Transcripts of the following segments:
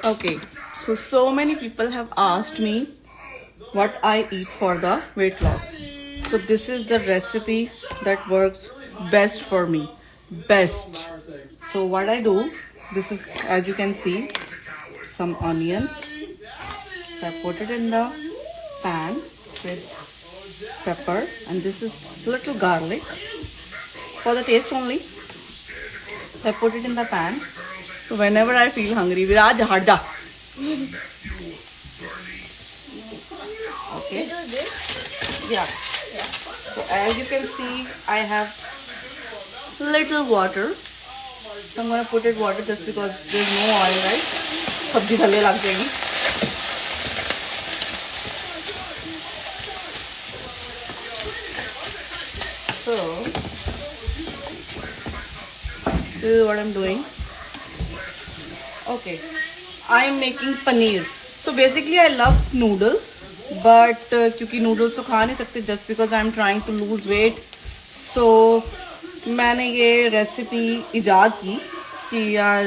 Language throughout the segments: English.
Okay, so many people have asked me what I eat for the weight loss. So this is the recipe that works best for me. Best. So what I do, this is, as you can see, some onions. So I put it in the pan with pepper, and this is little garlic for the taste only. So I put it in the pan. So whenever I feel hungry, Viraj, hada. Okay. Yeah. So as you can see, I have little water. So I'm gonna put it water just because there's no oil, right? Sabji thalle lag jayegi. So this is what I'm doing. Okay, I am making paneer. So basically I love noodles, but क्योंकि noodles तो खा नहीं सकते just because I'm trying to lose weight, so मैंने ये recipe इजाद की कि यार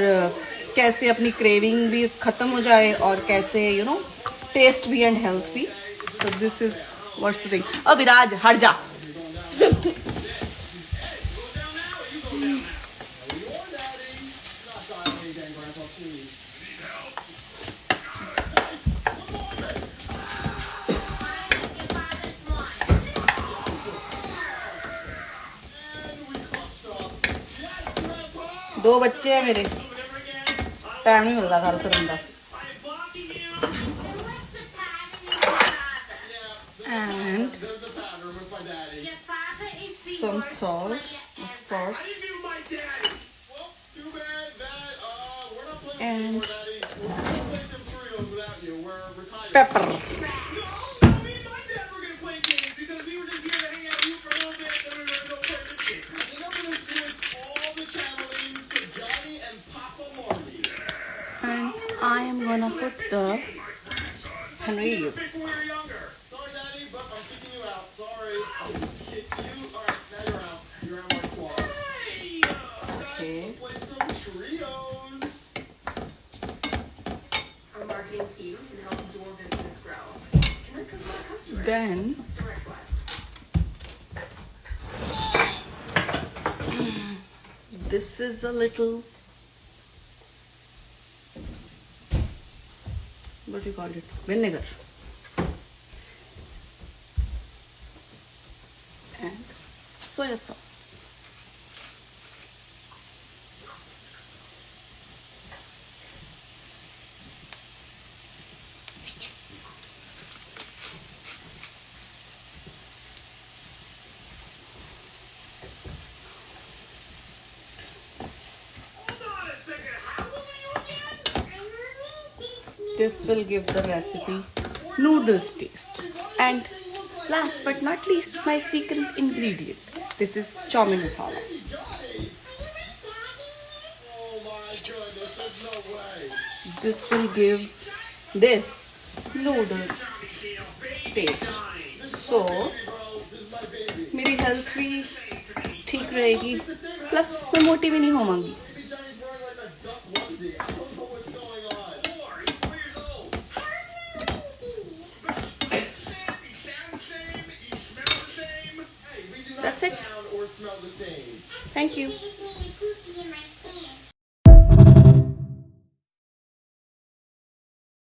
कैसे अपनी क्रेविंग भी ख़त्म हो जाए और कैसे यू नो टेस्ट भी एंड हेल्थ भी. So this is what's the thing. अब विराज हट जा. दो बच्चे हैं मेरे, टाइम नहीं मिलता घर करने का. And some salt, of course, and pepper. And I am gonna put the paneer. Okay. Our marketing team can help your business grow. And that comes to our customers. Then this is a little, what do you call it, vinegar, and soya sauce. This will give the recipe noodles taste. And last but not least, my secret ingredient. This is chow mein masala. This will give this noodles taste. So मेरी health भी ठीक रहेगी, plus मैं मोटी भी नहीं होवांगी. That's it. Thank you.